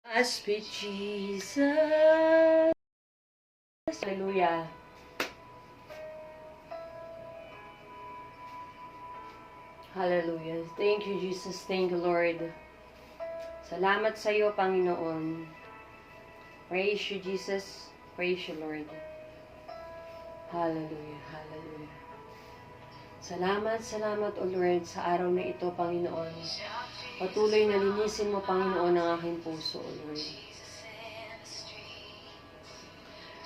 I speak Jesus. Hallelujah. Hallelujah. Thank you, Jesus. Thank you, Lord. Salamat sa iyo, Panginoon. Praise you, Jesus. Praise you, Lord. Hallelujah. Hallelujah. Salamat, salamat, O Lord, sa araw na ito, Panginoon. Patuloy na linisin mo, Panginoon, ang aking puso, O Lord.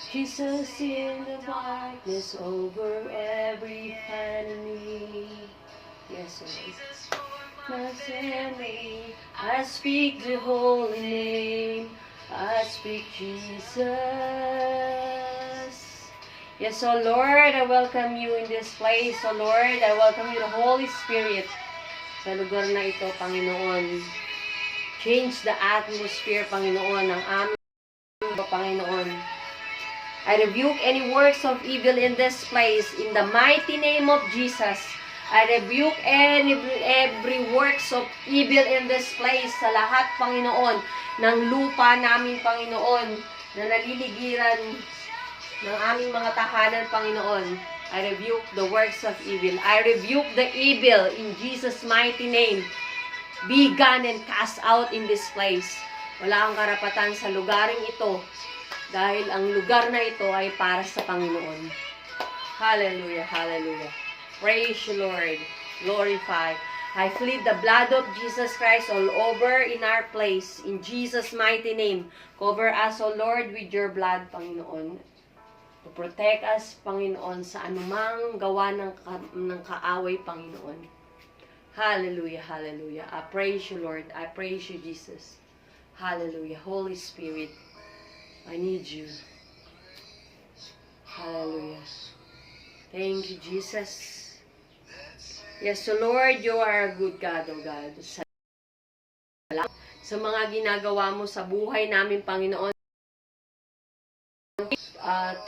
Jesus in the darkness over every enemy. Yes, Lord. I speak the holy name. I speak Jesus. Yes, oh Lord, I welcome you in this place. Oh Lord, I welcome you, the Holy Spirit, sa lugar na ito, Panginoon. Change the atmosphere, Panginoon, ng aming Panginoon. I rebuke any works of evil in this place in the mighty name of Jesus. I rebuke every works of evil in this place sa lahat, Panginoon, ng lupa namin, Panginoon, na naliligiran ng aming mga tahanan, Panginoon. I rebuke the works of evil. I rebuke the evil in Jesus' mighty name. Be gone and cast out in this place. Wala kang karapatan sa lugaring ito dahil ang lugar na ito ay para sa Panginoon. Hallelujah, hallelujah. Praise you, Lord. Glorify. I plead the blood of Jesus Christ all over in our place. In Jesus' mighty name. Cover us, O Lord, with your blood, Panginoon. To protect us, Panginoon, sa anumang gawa ng kaaway, Panginoon. Hallelujah, hallelujah. I praise you, Lord. I praise you, Jesus. Hallelujah. Holy Spirit, I need you. Hallelujah. Thank you, Jesus. Yes, so Lord, you are a good God, O God. Sa mga ginagawa mo sa buhay namin, Panginoon,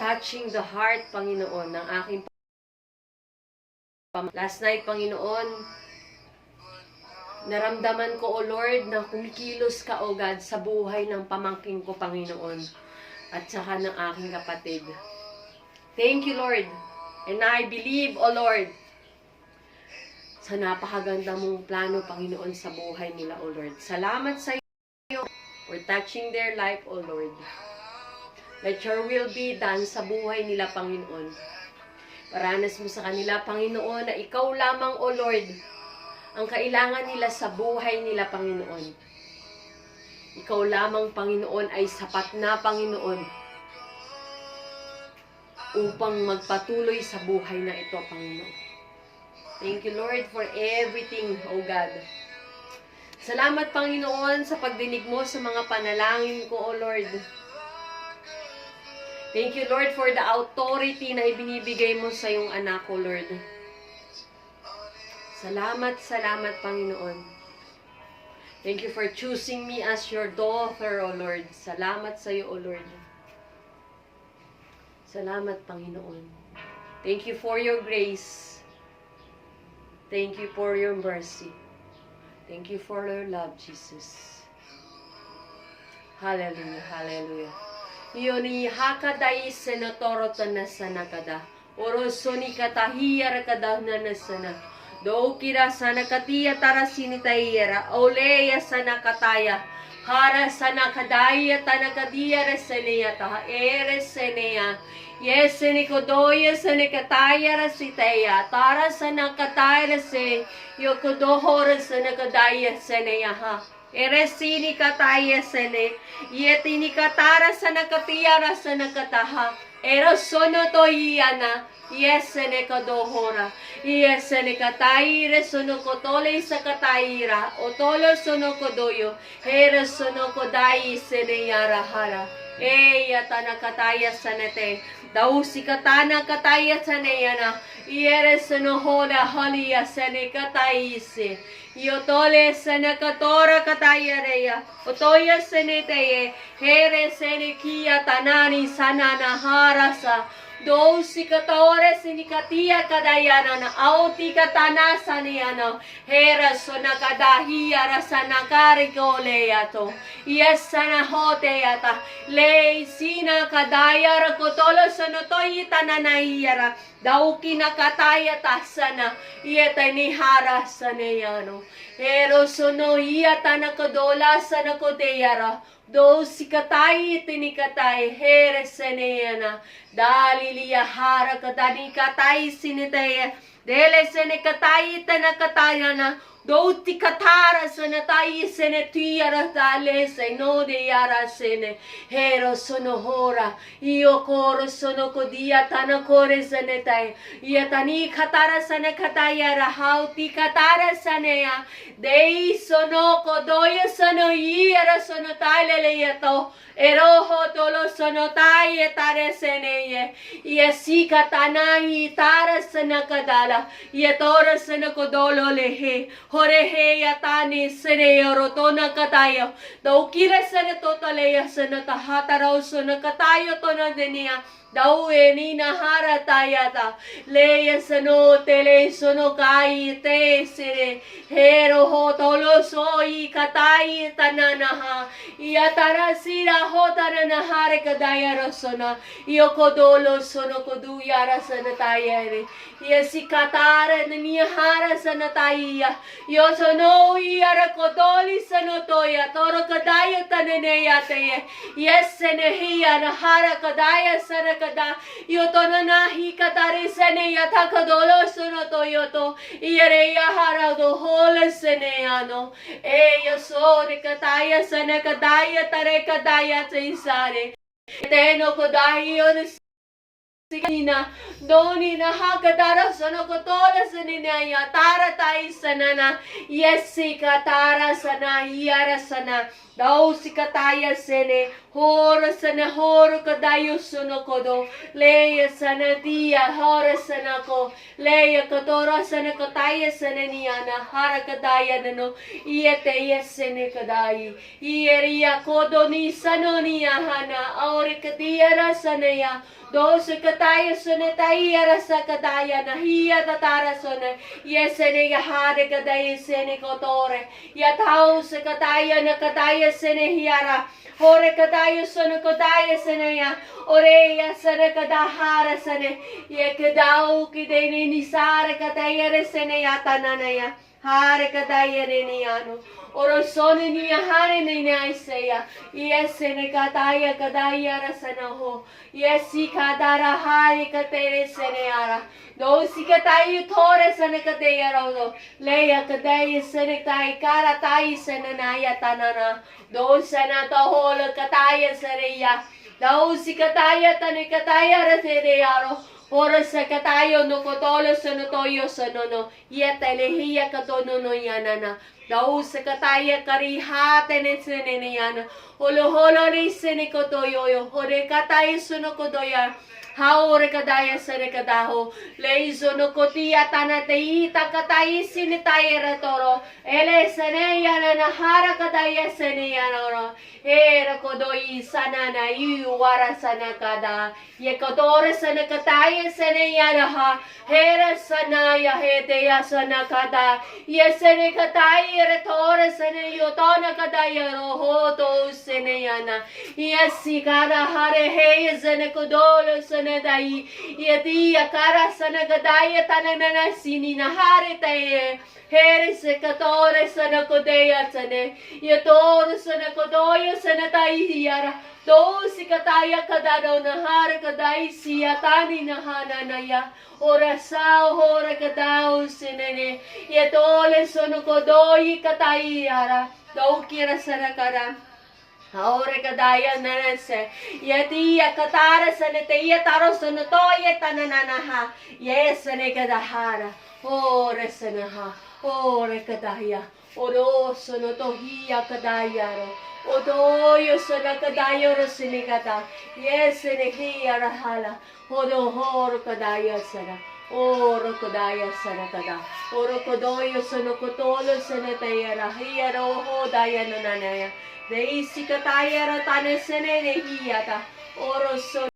touching the heart, Panginoon, ng aking last night, Panginoon, naramdaman ko, O Lord, na kumikilos ka, O God, sa buhay ng pamangkin ko, Panginoon, at saka ng aking kapatid. Thank you, Lord. And I believe, O Lord, sa napakaganda mong plano, Panginoon, sa buhay nila, O Lord. Salamat sa iyo for touching their life, O Lord. Let your will be done sa buhay nila, Panginoon. Paranas mo sa kanila, Panginoon, na ikaw lamang, O Lord, ang kailangan nila sa buhay nila, Panginoon. Ikaw lamang, Panginoon, ay sapat na, Panginoon, upang magpatuloy sa buhay na ito, Panginoon. Thank you, Lord, for everything, O God. Salamat, Panginoon, sa pagdinig mo sa mga panalangin ko, O Lord. Thank you, Lord, for the authority na ibinibigay mo sa iyong anak ko, Lord. Salamat, salamat, Panginoon. Thank you for choosing me as your daughter, O Lord. Salamat sa iyo, O Lord. Salamat, Panginoon. Thank you for your grace. Thank you for your mercy. Thank you for your love, Jesus. Hallelujah, hallelujah. Yoni hakadai senatoro tanasana kada. Orosoni katahiyar kada nanasana. Do kira sana katiya tarasini tayera. Oleya sana kataya. Hara sana kadaya tanakadiya reseneya taha ereseneya. Yes, nikodoya sa nikataya rasiteya. Tara sa nakataya rase. Yokodohora sa nakadaya seneya ha. Eresini kataya sene. Yeti nikatara sa nakatiyara sa nakataha. Erosono to iyana. Yes, nekadohora. Yes, nekatayire sono kotole sa katayira. Otolo sono kodoyo. Hera sono kodai seneyara hara. Eya tanakataya sanete. Dausi katana kataya saneyana. Iere sonohora halia senekataise. Yotole senekatora kataya reya. Otoya seneteye. Here senekia tanani sanana harasa. Do sikatore sinikatia kadayana na auti katana saniano. Hera sonakadahiya rasanakari koleyato. Yes sana hote yata. Le sina kadaya rakotolo sonotoyi tananahiyara. Dauki na kataya tasana. Iyeta ni hara sanayano. Hero sono iyata nakadola sanakodeyara. Do sikatai tinikatai here seneyana. Daliliya hara kadani katai sinitaya. Dele sene katai tanakatayana. Do tikatara sanatai senetiyara dale seno de yara sene. Hero sono hora. Io koro sono kodia tanakore senetai. Yatani katara sanakatayara hauti katara saneya. Dei sono kodoya sono yara sono taile yato. Eroho tolo sono taye tare seneye. Yesika tanahi tara sanakadala. Yatora sanakodolo lehe. Horehe yatani sene yorotona katayo. Daukira sana totaleya sana tahatarao sana katayo tona denia. Daue ni nahara tayata. Leya sano tele sono kai te sere. Hero ho tolo soi katai tananaha. Yatara sira ho tananahare kadaya rosona. Yokodolo sono koduya rasana tayere. Yesikatara niyahara sana taya. Yosono yara kodoli sano toya. Toro kadaya taneneya teye. Yesene hiya nahara kadaya sana kada yotono nahi katare sene yata kadolo sono to yoto yere yahara do hole sene ano e yo sore kataya sene kadaya tare kadaya tsaisare teno kodayo Sigina, doni na hakadara sono kotola sanina ya tara tai sanana yesika tara sana yara sana dau sikataya sene hora sana horo kadayo sono kodo leya sana dia hora sana ko leya katora sana kataya sana niana hara kadaya nano yete yesene kadai yeria kodo ni sano niya hana aure kadiyara sana ya Dos kataya sone taya rasa kataya na hiya tatara sone yesene yahare kadaya sene kotore yatau se kataya na kataya sene hiara hore kataya sone kataya sene ya ore ya sene kadahara sene ye kadau kideni nisare kataya resene yatanana ya hare kataya rene yano Oro sone ni hare ni naiseya. Yesene kataya kadaya rasana ho. Yesi kadara hare katere sene ara. Dosi kataya tore sene kataya rodo. Leya kadaya sene kai kara tai sene naya tanana. Dosana tohola kataya sereya. Dosi kataya tane kataya rasere aro. Ora sa katayo no kotolo sono toyo sono no. Yetele hiya katono no yanana. Dau sa kataya karihate ne sene ne yana. Holo holo ne sene kotoyo yo. Hore kataya sono kotoya. Haore kadaya sene kadaho. Leizo no kotia tanateita katai sine tayera toro. Ele sene yana nahara kadaya sene yana. Hera kodoi sana na yu wara sana kada. Ye kodore sana kataya sene yana ha. Hera sana ya hete ya sana kada. Ye sene kataya retore sene yotona kadaya roho to sene yana. Ye sikara hare he sene kodolo sene dai. Ye dia kara sana kadaya tanana sini na hare taye. Here se katore sana kodeya sane. Ye toro sana kodoya sana taiyara. Do si kataya kadado nahara kadai siya tani nahana naya. Ora sao hora kadao sinene. Ye tole sono kodoyi katayara. Do kira sana kara. Ahora kadaya nanase yati katara sanete yataro sonoto yetananaha yesane kadahara ore sanaha ore kadaya oro sonoto hiya kadayaro odo yo sana kadayaro sinikata yesane hiya rahala odo hor kadaya sana oro kadaya sana kada oro kodoyo sono kotolo sanete rahiya roho daya nananaya Deisi kataya ratane sene hiyata oro sono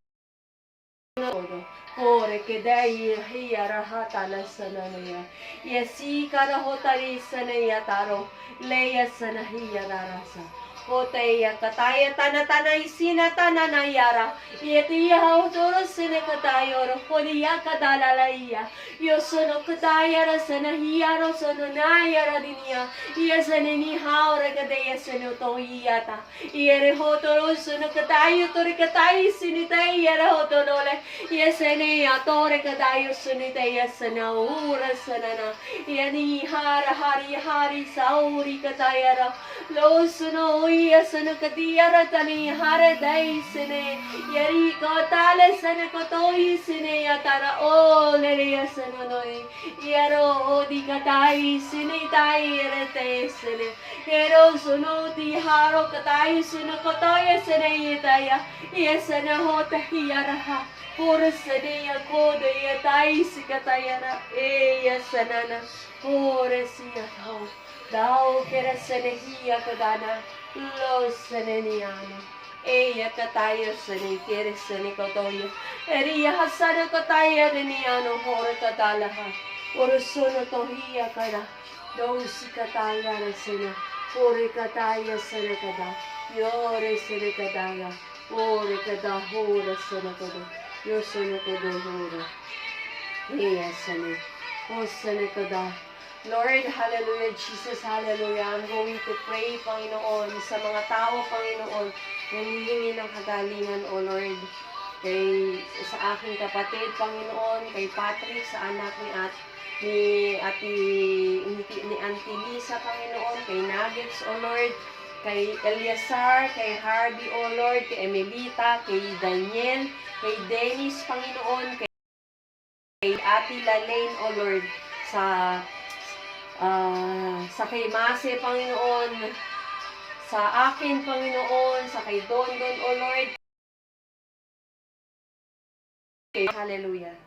Ore kedai hiya rahata la sanaya. Yesi kara hotari sanaya taro. Leya sanahiya narasa. Hoteya kataya tana isina tana yara. Yetiya hautoro sine katayo ro kodiya kadalaya. Yosono kataya ra sanahiya ro sono nayara dinia. Yesaneni haura kadeya sono tohiyata. Yere hotoro sono katayo tori katayi sinitaya ra hotonole. Yesene atore kadayo suniteya sana ura sanana. Yani hari sauri katayara. Lo suno yasana katiyara tani hare dai sine. Yari kotale sana kotoi sine yatara o lere yasana noi. Yaro odi katai sine tai rete sine. Yero suno ti haro katai sine kotoya sine yataya. Yasana hota hiyaraha. Pura saneya koda ya tai sikatayara. Yasanana. Pura siya tau. Dao kera sanehiya kadana. Lo saneniano. Eya kataya sane kere sane kotoya. Eriya hasana kataya neniano hora katalaha. Pura sono tohiya kada. Dosi kataya rasana. Pura kataya sane kada. Yore sane kadaya. Pura kada hora sane kada. Yosono kada hora. Eya sane. O sane kada. Lord, hallelujah, Jesus, hallelujah. I'm going to pray, Panginoon, sa mga tao, Panginoon, nangihingi ng kagalingan, O Lord, sa aking kapatid, Panginoon, kay Patrick, sa anak ni Auntie Lisa, Panginoon, kay Nuggets, O Lord, kay Eliasar, kay Harvey, O Lord, kay Emelita, kay Daniel, kay Dennis, Panginoon, kay Ate Lalaine, O Lord, sa kay Mase, Panginoon, sa akin, Panginoon, sa kay Don, O Lord. Hallelujah.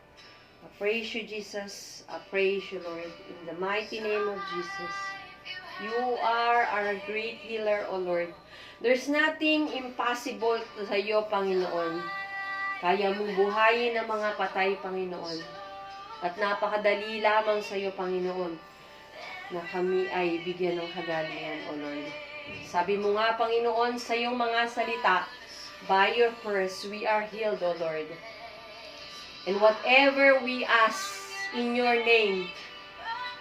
I praise you, Jesus. I praise you, Lord. In the mighty name of Jesus. You are our great healer, O Lord. There's nothing impossible sa iyo, Panginoon. Kaya mong buhayin ang mga patay, Panginoon. At napakadali lamang sa iyo, Panginoon, na kami ay bigyan ng kagalingan, O Lord. Sabi mo nga, Panginoon, sa iyong mga salita, by your curse, we are healed, O Lord. And whatever we ask in your name,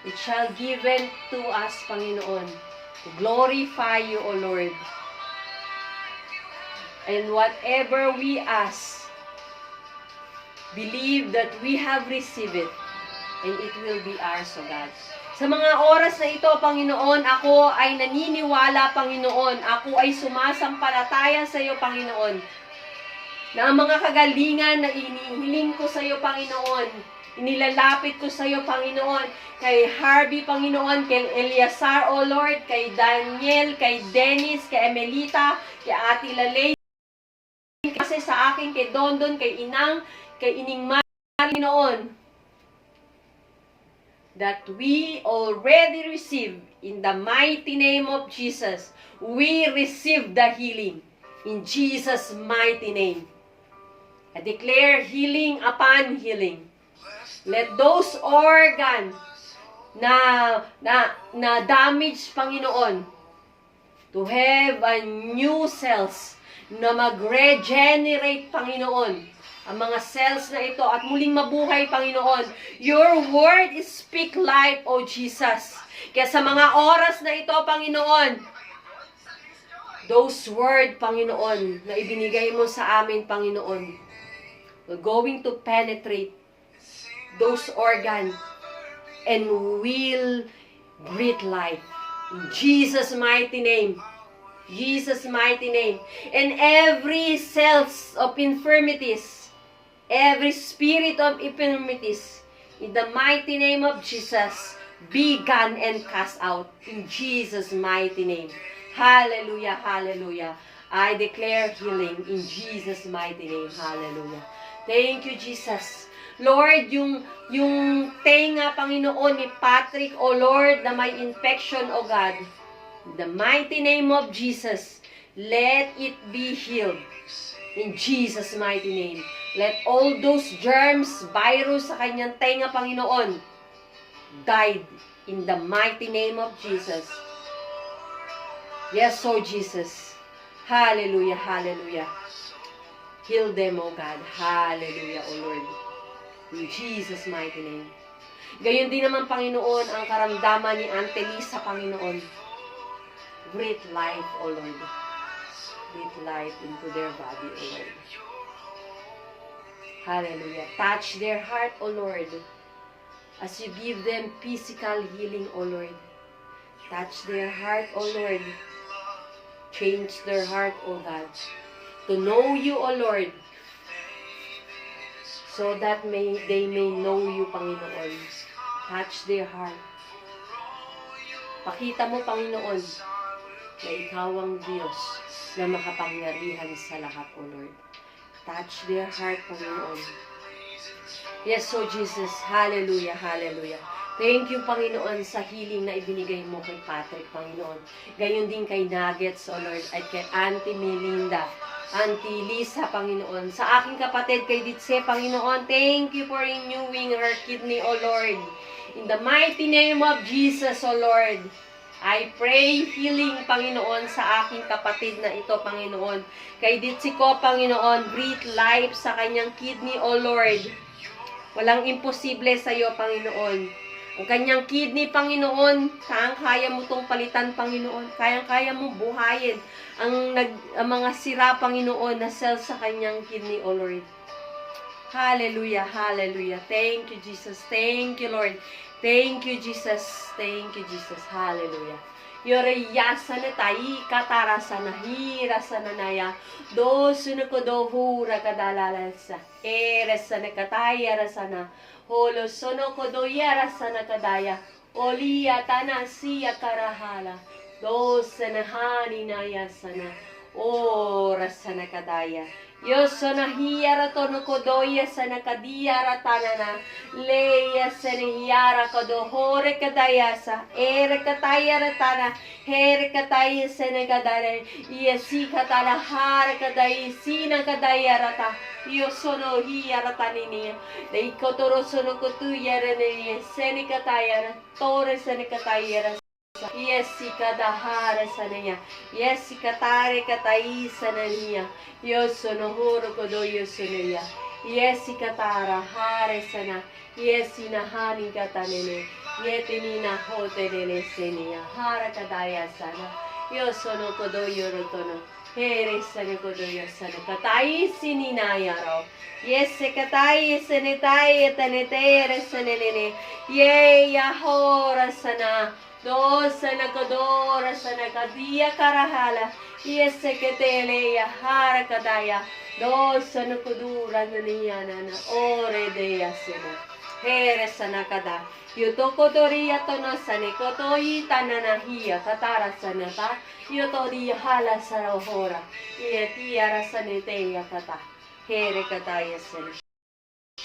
it shall given to us, Panginoon, to glorify you, O Lord. And whatever we ask, believe that we have received it, and it will be ours, O God. Sa mga oras na ito, Panginoon, ako ay naniniwala, Panginoon. Ako ay sumasampalataya sa iyo, Panginoon. Na ang mga kagalingan na inihiling ko sa iyo, Panginoon, inilalapit ko sa iyo, Panginoon, kay Harvey, Panginoon, kay Eliasar, O Lord, kay Daniel, kay Dennis, kay Emelita, kay Ate Lalaine, kasi sa akin, kay Dondon, kay Inang, kay Ining Mar, Panginoon, that we already receive in the mighty name of Jesus. We receive the healing in Jesus' mighty name. I declare healing upon healing. Let those organs na damage, Panginoon, to have a new cells na mag-regenerate, Panginoon, ang mga cells na ito at muling mabuhay, Panginoon. Your word is speak life, O Jesus. Kaya sa mga oras na ito, Panginoon, those word, Panginoon, na ibinigay mo sa amin, Panginoon, we're going to penetrate those organs and will breathe life. In Jesus' mighty name. Jesus' mighty name. And every cells of infirmities, every spirit of infirmities, in the mighty name of Jesus, be gone and cast out. In Jesus' mighty name. Hallelujah, hallelujah. I declare healing in Jesus' mighty name. Hallelujah. Thank you, Jesus. Lord, yung tenga, Panginoon, ni Patrick, O Lord, na may infection, O God, in the mighty name of Jesus, let it be healed. In Jesus' mighty name. Let all those germs, virus sa kanyang tenga, Panginoon, died in the mighty name of Jesus. Yes, oh Jesus. Hallelujah, hallelujah. Heal them, oh God. Hallelujah, oh Lord. In Jesus' mighty name. Gayon din naman, Panginoon, ang karamdaman ni Auntie Lisa, Panginoon. Breathe life, O Lord. Breathe life into their body, O Lord. Hallelujah. Touch their heart, O Lord, as you give them physical healing, O Lord. Touch their heart, O Lord. Change their heart, O God, to know you, O Lord, so that they may know you, Panginoon. Touch their heart. Pakita mo, Panginoon, na ikaw ang Diyos na makapangyarihan sa lahat, O Lord. Touch their heart, Panginoon. Yes, so Jesus, hallelujah, hallelujah. Thank you, Panginoon, sa healing na ibinigay mo kay Patrick, Panginoon. Gayon din kay Nuggets, O Lord, at kay Auntie Melinda, Auntie Lisa, Panginoon. Sa aking kapatid kay Ditse, Panginoon, thank you for renewing her kidney, O Lord. In the mighty name of Jesus, O Lord, I pray healing, Panginoon, sa aking kapatid na ito, Panginoon. Kay Ditse ko, Panginoon, breathe life sa kanyang kidney, O Lord. Walang imposible sa iyo, Panginoon. Ang kanyang kidney, Panginoon, kayang-kaya mo itong palitan, Panginoon. Kayang-kaya mo buhayin ang mga sira, Panginoon, na cells sa kanyang kidney, O Lord. Hallelujah, hallelujah. Thank you, Jesus. Thank you, Lord. Thank you, Jesus. Thank you, Jesus. Hallelujah. Yoreyasana tayi katarasana hirasana naya dosuna kodohura kadalalasa eresana kataya rasana holo sono kodoyara sana kadaya olia tanasiya karahala dosana hani naya sana ora sana kadaya Yosona hiyara tono kodoya sana kadiyara tanana leya sana hiyara kodohore kadayasa ere katayara tana here kataya sana kadare yesi katala hara kadayi sina kadayara ta yosono hiyara tanini dei kotoro sono kotuyara ne seni katayara tore sana katayara Yesi kadahara sanaya. Yesi katare katai sanania. Yosono horo kodo yosonoya. Yesi katara hare sana. Yesi nahani katanene. Yetini na hote nene senia. Hara kadaya sana. Yosono kodo yorotono. Here sana kodo yosana. Katai sininayaro. Yesi katai senetai tanetere sanene. Ye yahora sana. Dosa na kadora sa nakadiya karahala, yese ketele ya hara kadaya, dosa na kudura na niya na ore de yasena, here sa nakada, yutoko toriya to no sane kotoyi tananahiya katara sa nata, yutori hala sa rohora, iyatiyara sa neteya kata, here kataya sa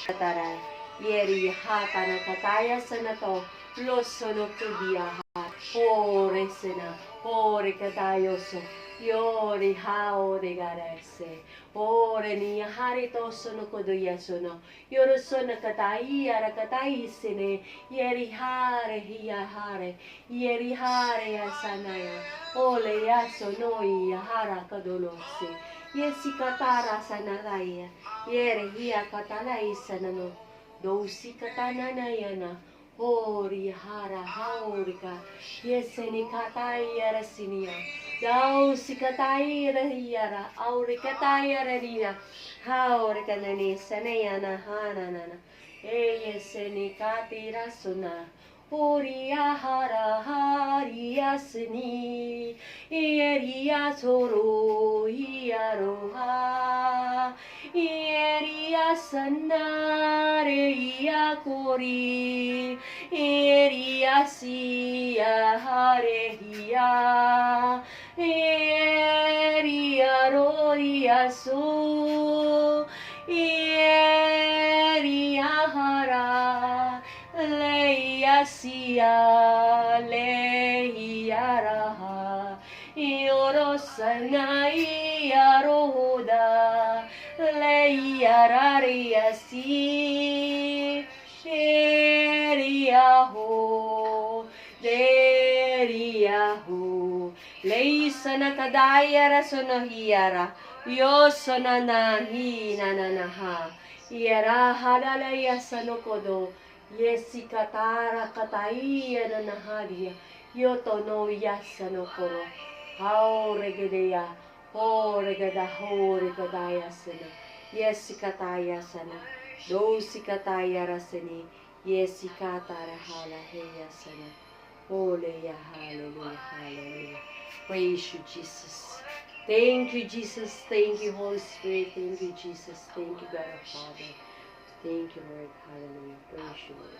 katara, yeri hata na kataya sa nato, losono kudiya. Ore sena, ore katayoso, yori haore garese, ore ni harito sono kodoyasono, yoro sono katai ara katai sene, yeri hare hiya hare, yeri hare asanaya, ole yaso noi hara kadolosi, yesi katara sanaraya, yeri hiya katalai sanano, dosi katananayana. Hori hara haurika, yeseni katayara sinia, dau sikatayara hiara, aurikatayara rina, haurika nani sanayana hananana, yeseni katira suna, hori hara hariyasni, yeria soro hiaroha, yeria sanare yakori. Eria sia hareia, eria roria so, eria hara, leia sia, leia raha, ioro sanai aroda, Leia raria si Eriaho Deriaho Leisa na kadayara sonohiara Yosona na hi nananaha Iara hadalaya sanokodo Yesikatara kataiya nanahadia Yoto no yasano koro Hao regedeya Ho regada ho regadaya sana. Yesikataya sana. Dosikataya rasani. Yesikatara hala heya sana. Holeya hallelujah hallelujah. Praise you Jesus. Thank you Jesus. Thank you Holy Spirit. Thank you Jesus. Thank you God our Father. Thank you Lord. Hallelujah. Praise you Lord.